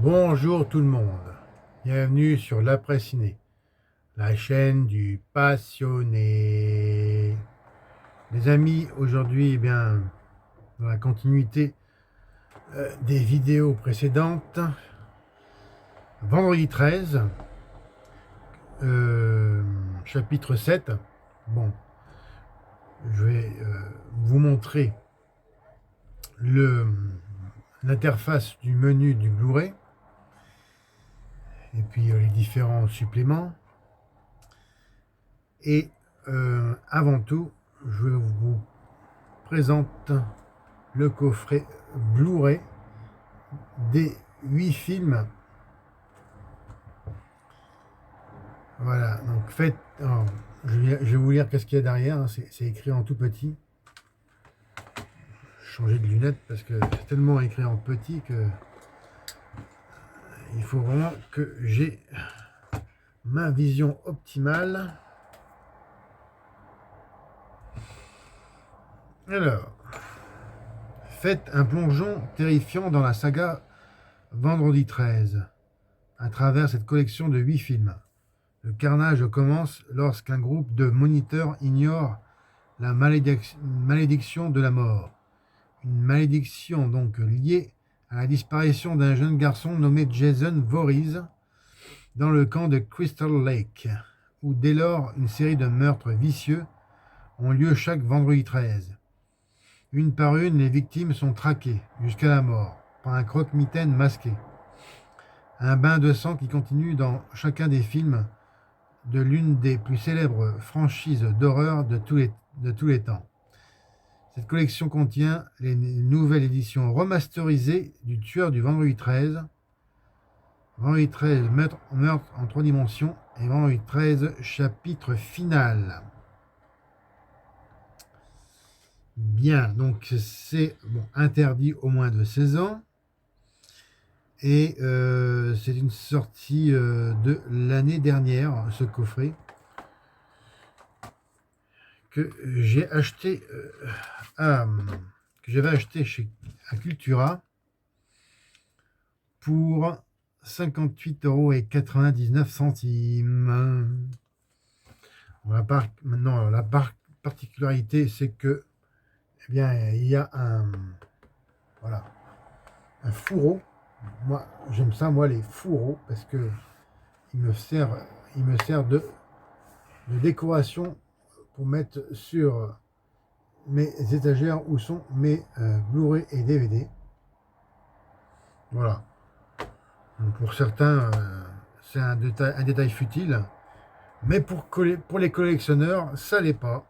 Bonjour tout le monde, bienvenue sur l'Après Ciné, la chaîne du passionné. Les amis, aujourd'hui, dans la continuité des vidéos précédentes, vendredi 13, chapitre 7, bon, je vais vous montrer l'interface du menu du Blu-ray, et puis les différents suppléments. Et avant tout, je vous présente le coffret Blu-ray des 8 films. Voilà, donc faites. Alors, je vais vous lire qu'est-ce qu'il y a derrière, hein, c'est écrit en tout petit. Changer de lunettes parce que c'est tellement écrit en petit que il faut vraiment que j'ai ma vision optimale. Alors, faites un plongeon terrifiant dans la saga Vendredi 13 à travers cette collection de 8 films. Le carnage commence lorsqu'un groupe de moniteurs ignore la malédiction de la mort. Une malédiction donc liée à la disparition d'un jeune garçon nommé Jason Voorhees dans le camp de Crystal Lake, où dès lors une série de meurtres vicieux ont lieu chaque vendredi 13. Une par une, les victimes sont traquées jusqu'à la mort par un croque-mitaine masqué. Un bain de sang qui continue dans chacun des films de l'une des plus célèbres franchises d'horreur de tous les temps. Cette collection contient les nouvelles éditions remasterisées du Tueur du Vendredi 13, Vendredi 13 meurtre en 3 dimensions et Vendredi 13 chapitre final. Bien, donc c'est interdit au moins de 16 ans. Et c'est une sortie de l'année dernière, ce coffret, que j'ai acheté que j'avais acheté à Cultura pour 58,99 €. Maintenant, la particularité, c'est que il y a un fourreau. Moi, j'aime ça, les fourreaux, parce que il me sert de décoration pour mettre sur mes étagères où sont mes Blu-ray et DVD. Voilà. Donc pour certains, c'est un détail futile, mais pour les collectionneurs, ça l'est pas.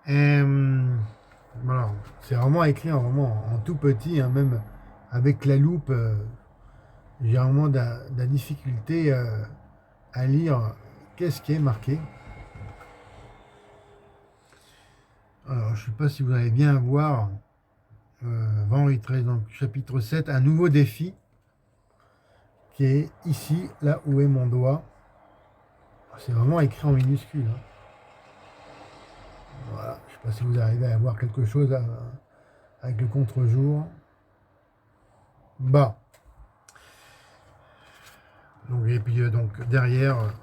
Et, voilà, c'est vraiment écrit en tout petit, hein, même avec la loupe. J'ai vraiment de la difficulté à lire qu'est-ce qui est marqué. Alors, je ne sais pas si vous allez bien voir Vendredi 13, donc chapitre 7, un nouveau défi qui est ici, là où est mon doigt. C'est vraiment écrit en minuscule. Hein. Voilà, je ne sais pas si vous arrivez à voir quelque chose avec le contre-jour. Bah. Donc, et puis donc derrière,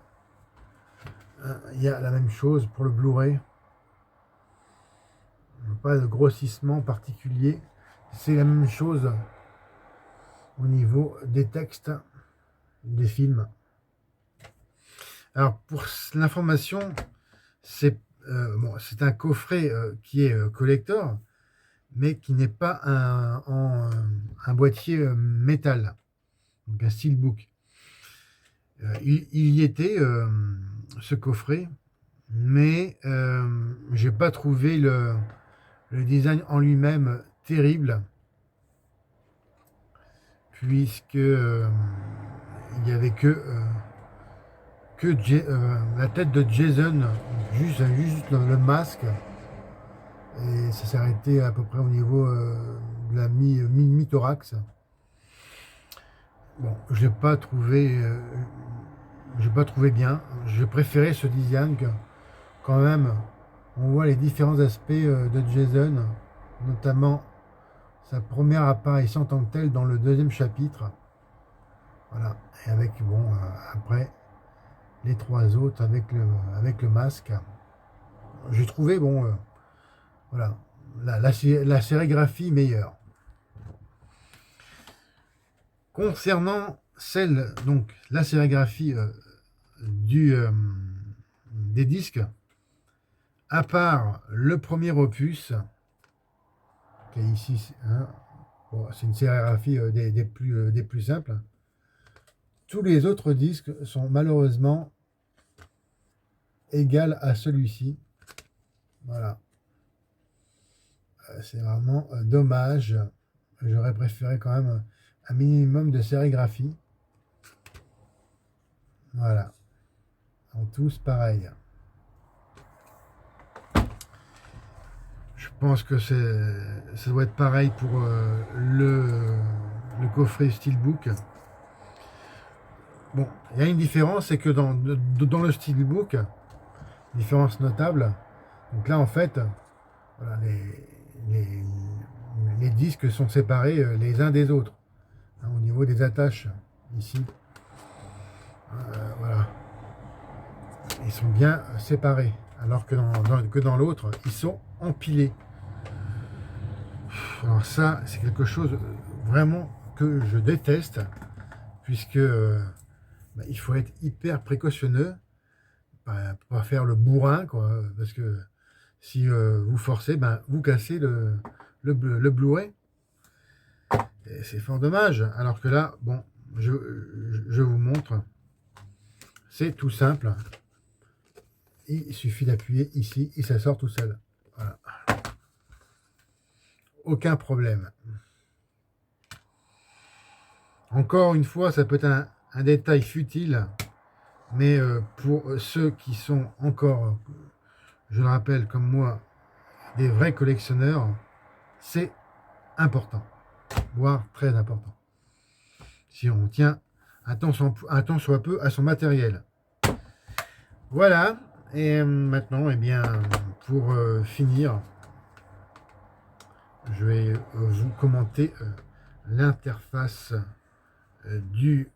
il y a la même chose pour le Blu-ray. Pas de grossissement particulier. C'est la même chose au niveau des textes des films. Alors pour l'information, C'est bon, c'est un coffret qui est collector, mais qui n'est pas un boîtier métal, donc un steelbook. Il y était ce coffret, mais j'ai pas trouvé le design en lui-même terrible, puisque il y avait que la tête de Jason, juste le masque, et ça s'est arrêté à peu près au niveau de la mi-thorax. Bon, j'ai pas trouvé bien. J'ai préféré ce design que quand même on voit les différents aspects de Jason, notamment sa première apparition en tant que telle dans le deuxième chapitre. Voilà. Et avec bon après les trois autres avec le masque. J'ai trouvé bon voilà la sérigraphie meilleure. Concernant celle donc la sérigraphie des disques, à part le premier opus qui est ici, hein, bon, c'est une sérigraphie des plus simples. Tous les autres disques sont malheureusement égaux à celui-ci. Voilà. C'est vraiment dommage. J'aurais préféré quand même un minimum de sérigraphie. Voilà. En tous pareil. Je pense que ça doit être pareil pour le coffret Steelbook. Bon, il y a une différence, c'est que dans le Steelbook, différence notable, donc là en fait, voilà, les disques sont séparés les uns des autres, hein, au niveau des attaches, ici. Voilà. Ils sont bien séparés, alors que dans l'autre, ils sont empilés. Alors ça, c'est quelque chose vraiment que je déteste, puisque il faut être hyper précautionneux, pas faire le bourrin, quoi, parce que si vous forcez, vous cassez le Blu-ray. Et c'est fort dommage. Alors que là, bon, je vous montre, c'est tout simple. Il suffit d'appuyer ici et ça sort tout seul. Voilà. Aucun problème. Encore une fois, ça peut être un détail futile, mais pour ceux qui sont encore, je le rappelle comme moi, des vrais collectionneurs, c'est important, voire très important. Si on tient un tant soit peu à son matériel. Voilà, et maintenant, eh bien, pour finir, je vais vous commenter l'interface du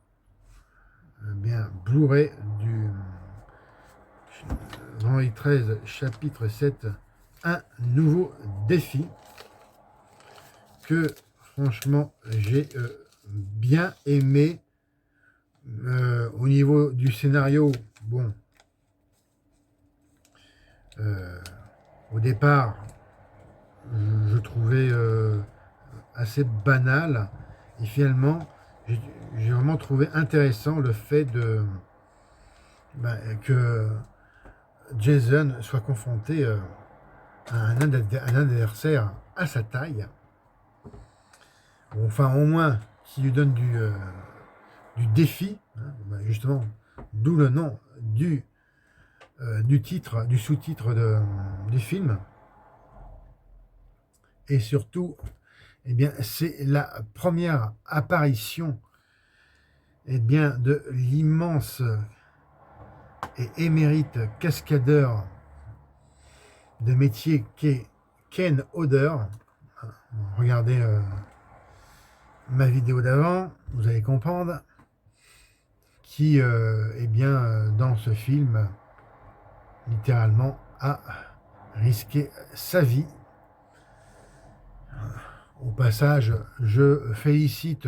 Blu-ray du Vendredi 13 chapitre 7, un nouveau défi que franchement j'ai bien aimé. Au niveau du scénario, bon, au départ je trouvais assez banal, et finalement j'ai vraiment trouvé intéressant le fait que Jason soit confronté à un adversaire à sa taille, enfin au moins qui lui donne du défi, hein, justement, d'où le nom du titre, du sous-titre du film. Et surtout, eh bien, c'est la première apparition, eh bien, de l'immense et émérite cascadeur de métier qu'est Ken Hodder. Regardez ma vidéo d'avant, vous allez comprendre, qui, eh bien, dans ce film, littéralement, a risqué sa vie. Au passage, je félicite,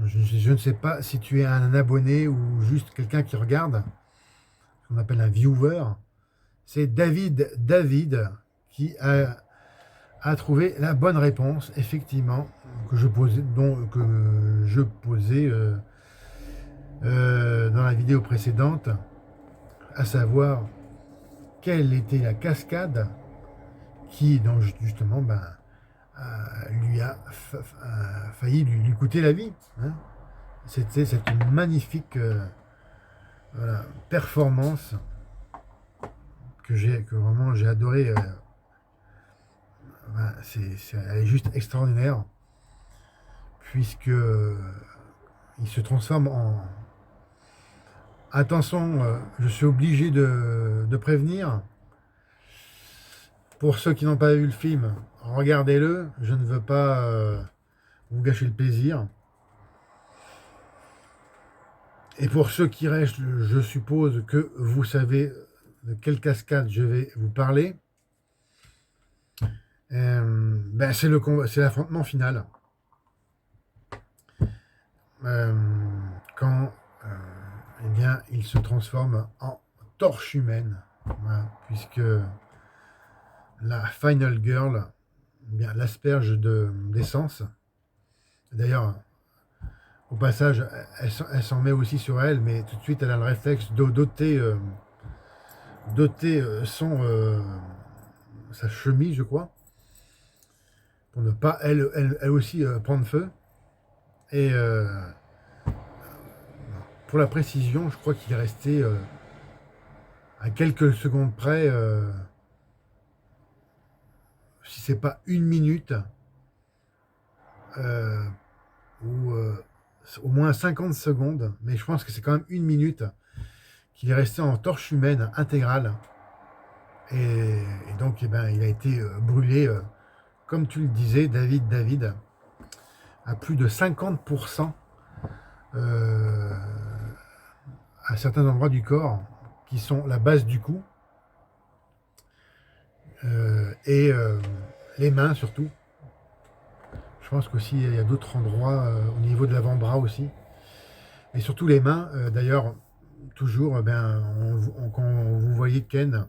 je ne sais pas si tu es un abonné ou juste quelqu'un qui regarde, ce qu'on appelle un viewer. C'est David qui a trouvé la bonne réponse, effectivement, que je posais, dans la vidéo précédente, à savoir quelle était la cascade qui, donc, justement, lui a failli lui coûter la vie. Hein. C'était cette magnifique voilà, performance que vraiment j'ai adoré. Elle est juste extraordinaire, puisque il se transforme en... Attention, je suis obligé de prévenir. Pour ceux qui n'ont pas vu le film, regardez-le. Je ne veux pas vous gâcher le plaisir. Et pour ceux qui restent, je suppose que vous savez de quelle cascade je vais vous parler. C'est l'affrontement final. Quand eh bien, il se transforme en torche humaine, voilà, puisque la Final Girl eh bien, l'asperge d'essence. D'ailleurs, au passage, elle s'en met aussi sur elle, mais tout de suite, elle a le réflexe d'ôter sa chemise, je crois, pour ne pas, elle aussi, prendre feu. Et pour la précision, je crois qu'il est resté à quelques secondes près, si c'est pas une minute, ou au moins 50 secondes, mais je pense que c'est quand même une minute qu'il est resté en torche humaine intégrale. Et donc, il a été brûlé, comme tu le disais, David, à plus de 50% à certains endroits du corps, qui sont la base du cou, et les mains surtout. Je pense qu'aussi il y a d'autres endroits au niveau de l'avant-bras aussi. Et surtout les mains. D'ailleurs, toujours, quand vous voyez Ken,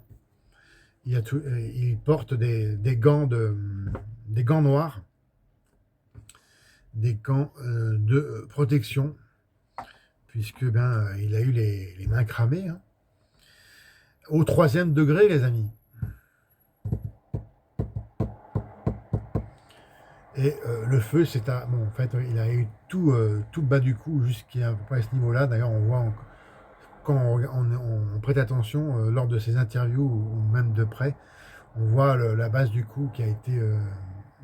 il porte des gants noirs, des gants de protection, puisque il a eu les mains cramées. Hein. Au 3e degré, les amis. Et le feu, en fait, il a eu tout le bas du cou jusqu'à peu près à ce niveau-là. D'ailleurs, on voit, quand on prête attention lors de ces interviews, ou même de près, on voit la base du cou qui a été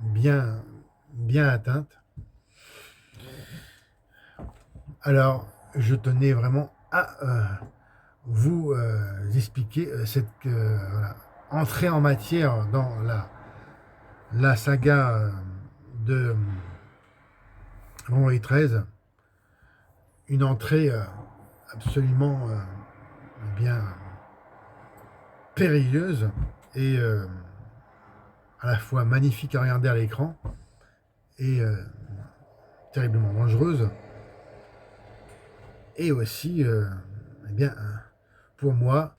bien atteinte. Alors, je tenais vraiment à vous expliquer cette voilà, entrée en matière dans la saga de Vendredi 13, une entrée absolument bien périlleuse et à la fois magnifique à regarder à l'écran et terriblement dangereuse, et aussi pour moi,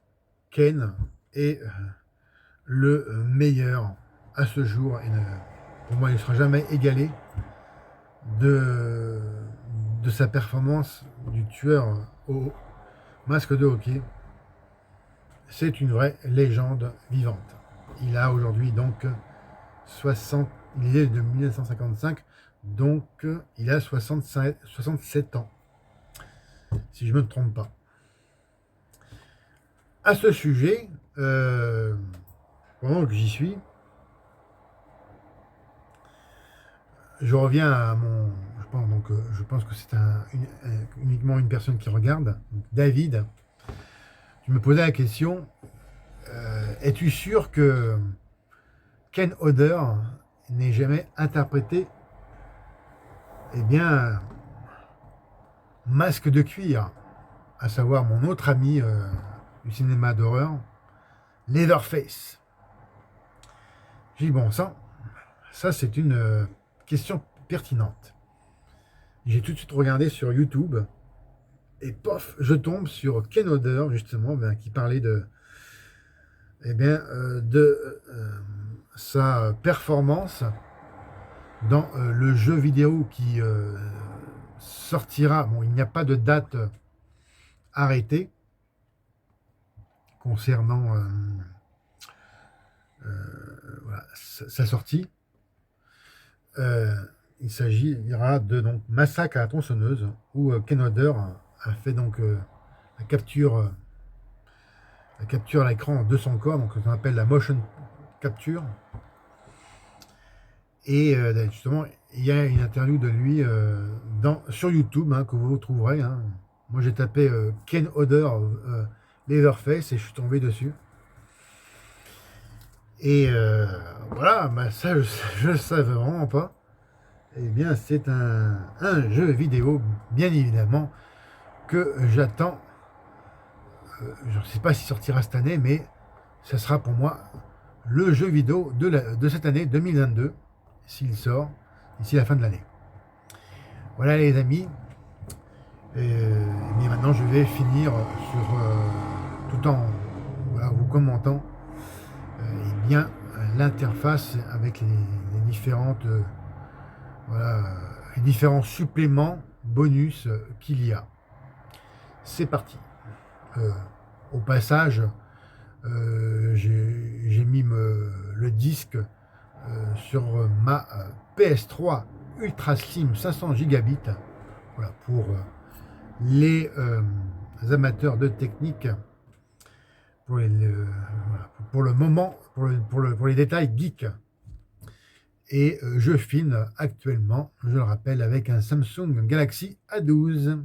Ken est le meilleur à ce jour, et pour moi il ne sera jamais égalé de sa performance du tueur au masque de hockey. C'est une vraie légende vivante. Il a aujourd'hui donc il est de 1955, donc il a 67 ans, si je ne me trompe pas. À ce sujet, pendant que j'y suis, je reviens à je pense que c'est uniquement une personne qui regarde, donc David. Je me posais la question, es-tu sûr que Ken Hodder n'ait jamais interprété Masque de cuir, à savoir mon autre ami du cinéma d'horreur, Leatherface? J'ai dit, bon sang, ça c'est une question pertinente. J'ai tout de suite regardé sur YouTube, et pof, je tombe sur Ken Hodder, justement, qui parlait eh bien, de sa performance dans le jeu vidéo qui sortira. Bon, il n'y a pas de date arrêtée concernant voilà, sa sortie. Euh, il s'agira de donc Massacre à la tronçonneuse, où Ken Hodder a fait donc la capture, la capture à l'écran de son corps, donc ce qu'on appelle la motion capture. Et justement, il y a une interview de lui sur YouTube que vous trouverez. Hein. Moi, j'ai tapé Ken Hodder Leatherface et je suis tombé dessus. Et voilà, bah, ça, je ne le savais vraiment pas. Eh bien, c'est un jeu vidéo, bien évidemment, que j'attends. Je ne sais pas s'il sortira cette année, mais ça sera pour moi le jeu vidéo de cette année 2022, s'il sort d'ici la fin de l'année. Voilà les amis. Mais maintenant, je vais finir sur tout en voilà, vous commentant eh bien l'interface avec les différentes voilà, les différents suppléments bonus qu'il y a. C'est parti. Euh, Au passage, j'ai mis le disque sur ma PS3 Ultra Slim 500 gigabits voilà, pour les amateurs de technique, voilà, pour le moment, pour les détails geeks. Et je filme actuellement, je le rappelle, avec un Samsung Galaxy A12.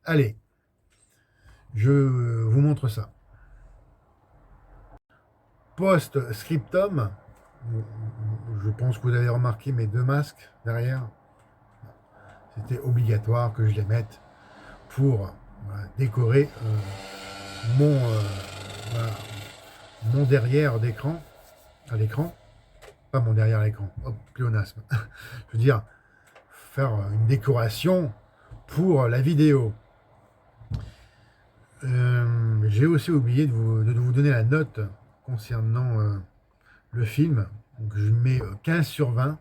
Allez, je vous montre ça. Post-scriptum, je pense que vous avez remarqué mes deux masques derrière. C'était obligatoire que je les mette pour voilà, décorer voilà, mon derrière d'écran, à l'écran, pas mon derrière à l'écran, hop, pléonasme. Je veux dire, faire une décoration pour la vidéo. J'ai aussi oublié de vous donner la note concernant le film. Donc je mets 15 sur 20.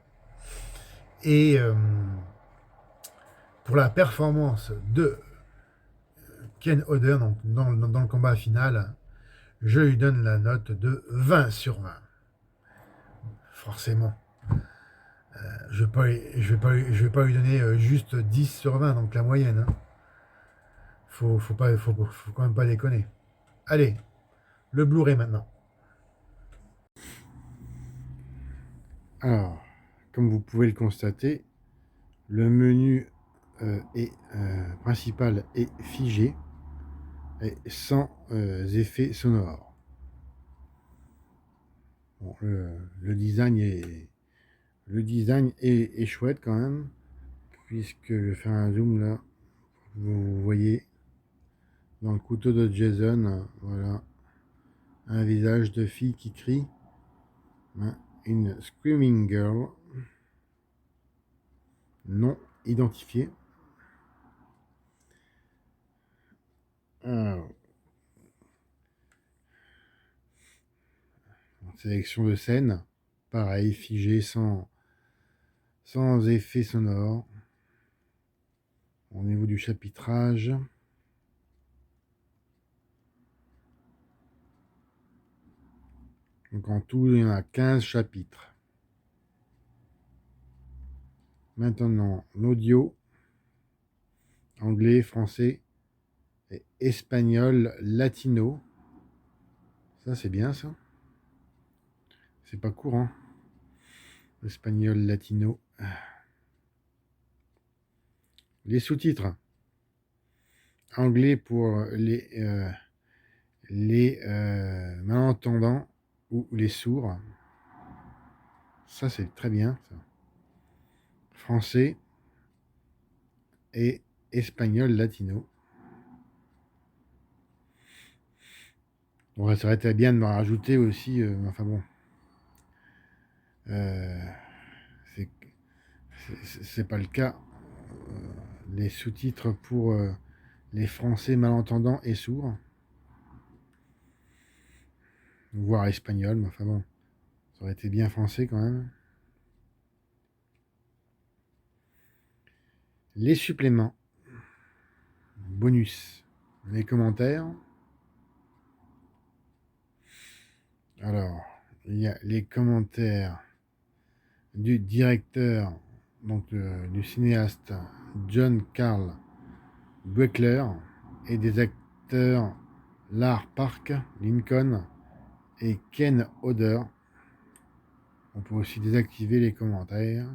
Et pour la performance de Ken Hodder dans le combat final, je lui donne la note de 20 sur 20. Forcément. Je vais pas lui donner juste 10 sur 20, donc la moyenne. Hein. Faut quand même pas déconner. Allez, le Blu-ray maintenant. Alors, comme vous pouvez le constater, le menu principal est figé et sans effet sonore. Bon, le design est chouette quand même, puisque je vais faire un zoom là. Vous voyez dans le couteau de Jason, voilà, un visage de fille qui crie, hein, une screaming girl non identifiée. Alors, sélection de scène, pareil, figé sans effet sonore. Au niveau du chapitrage, donc en tout, il y en a 15 chapitres. Maintenant, l'audio, anglais, français, et espagnol, latino. Ça, c'est bien, ça. C'est pas courant. Espagnol, latino. Les sous-titres. Anglais pour les malentendants ou les sourds. Ça, c'est très bien, ça. Français et espagnol, latino. Bon, ça aurait été bien de me rajouter aussi, enfin bon. C'est pas le cas. Les sous-titres pour les Français malentendants et sourds. voire espagnol, mais enfin bon, ça aurait été bien français quand même. Les suppléments, bonus, les commentaires. Alors, il y a les commentaires du directeur, donc du cinéaste John Carl Buechler et des acteurs Lar Park, Lincoln et Ken Hodder. On peut aussi désactiver les commentaires.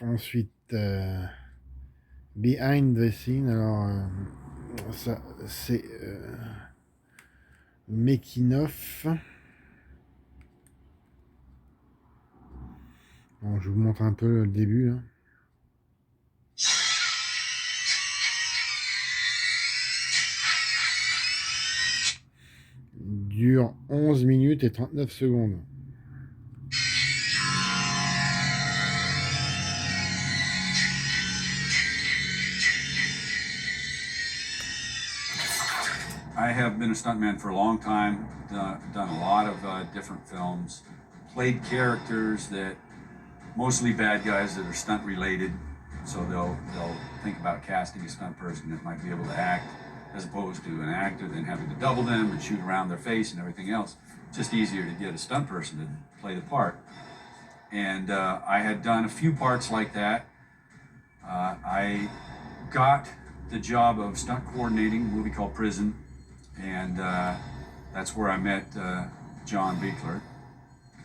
Ensuite, Behind the Scene, alors ça c'est making of. Bon, je vous montre un peu le début. Là. Il dure 11 minutes et 39 secondes. I have been a stuntman for a long time, done a lot of different films, played characters that, mostly bad guys that are stunt related, so they'll think about casting a stunt person that might be able to act as opposed to an actor, then having to double them and shoot around their face and everything else. It's just easier to get a stunt person to play the part. And I had done a few parts like that. I got the job of stunt coordinating a movie called Prison, and that's where I met John Buechler.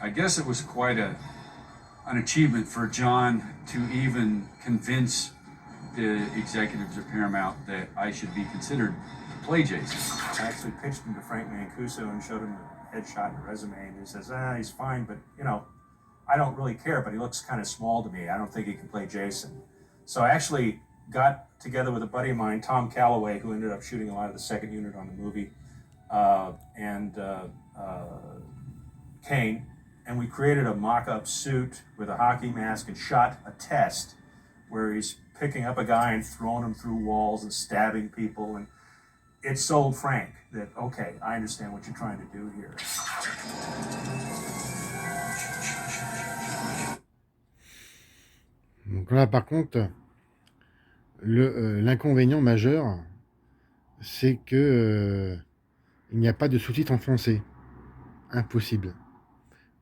I guess it was quite an achievement for John to even convince the executives of Paramount that I should be considered to play Jason. I actually pitched him to Frank Mancuso and showed him the headshot and resume, and he says, he's fine, but, I don't really care, but he looks kind of small to me. I don't think he can play Jason. So I actually got together with a buddy of mine, Tom Calloway, who ended up shooting a lot of the second unit on the movie, and Kane, and we created a mock-up suit with a hockey mask and shot a test where he's picking up a guy and throwing him through walls and stabbing people, and it sold Frank that, okay, I understand what you're trying to do here. Donc là, par contre, l'inconvénient majeur, c'est que il n'y a pas de sous-titres en français. Impossible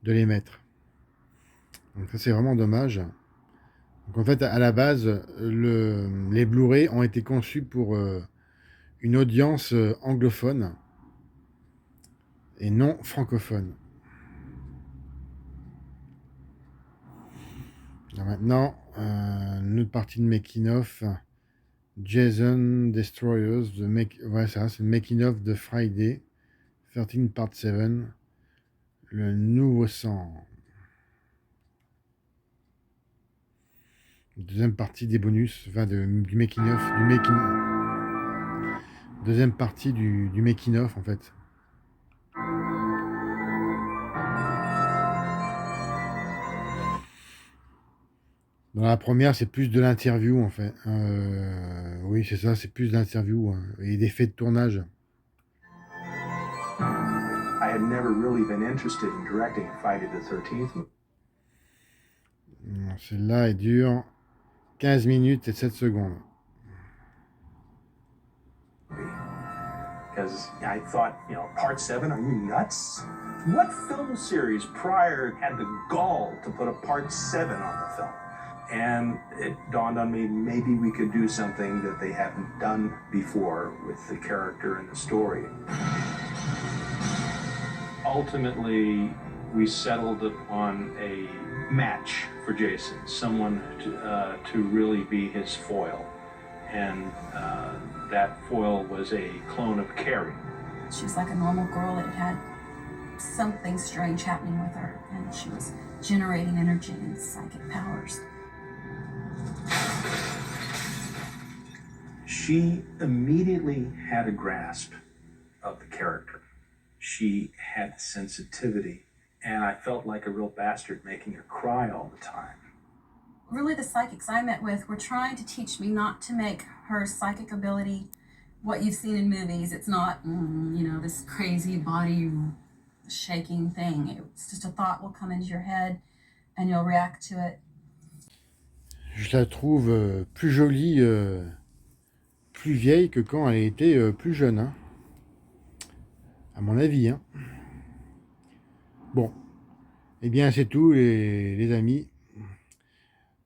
de les mettre. Donc ça, c'est vraiment dommage. Donc en fait, à la base, les Blu-ray ont été conçus pour une audience anglophone et non francophone. Alors maintenant, une autre partie de Making of, Jason Destroyers, ouais, ça, c'est le Making of de Friday, 13 Part 7, le nouveau sang. Deuxième partie des bonus, enfin du Making of, deuxième partie du Making of en fait. Dans la première, c'est plus de l'interview en fait. Oui, c'est ça, c'est plus de l'interview et des faits de tournage. I had never really been interested in directing Friday the 13th. Celle-là, elle dure 15 minutes et 7 secondes. Because I thought, Part 7, are you nuts? What film series prior had the gall to put a Part 7 on the film? And it dawned on me, maybe we could do something that they hadn't done before with the character and the story. Ultimately, we settled upon a match for Jason, someone to really be his foil. And that foil was a clone of Carrie. She was like a normal girl that had something strange happening with her, and she was generating energy and psychic powers. She immediately had a grasp of the character. She had sensitivity, and I felt like a real bastard making her cry all the time. Really, the psychics I met with were trying to teach me not to make her psychic ability what you've seen in movies. It's not, this crazy body shaking thing. It's just a thought will come into your head and you'll react to it. Je la trouve plus jolie, plus vieille que quand elle était plus jeune, hein, à mon avis. Hein. Bon, eh bien c'est tout les amis.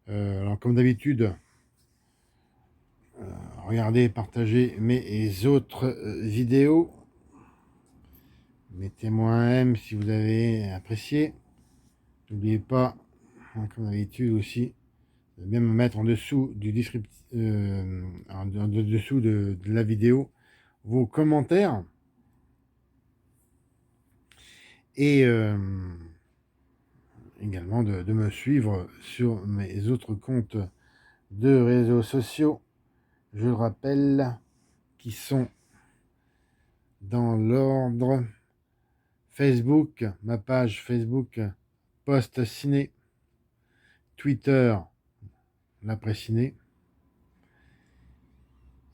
Alors comme d'habitude, regardez, partagez mes autres vidéos. Mettez-moi un M si vous avez apprécié. N'oubliez pas, hein, comme d'habitude aussi, de bien me mettre en dessous du en dessous de la vidéo vos commentaires. Et également de me suivre sur mes autres comptes de réseaux sociaux. Je le rappelle, qui sont dans l'ordre: Facebook, ma page Facebook Post Ciné, Twitter, l'après ciné,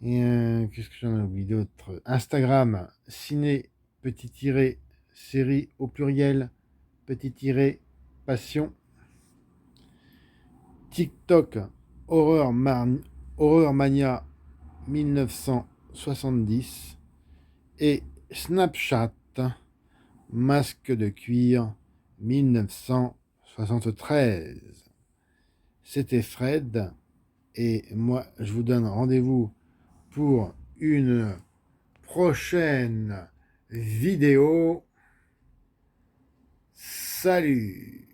et qu'est-ce que j'en ai oublié d'autre? Instagram, ciné, série au pluriel, passion. TikTok, Horreur Mania 1970. Et Snapchat, Masque de cuir 1973. C'était Fred, et moi je vous donne rendez-vous pour une prochaine vidéo. Salut!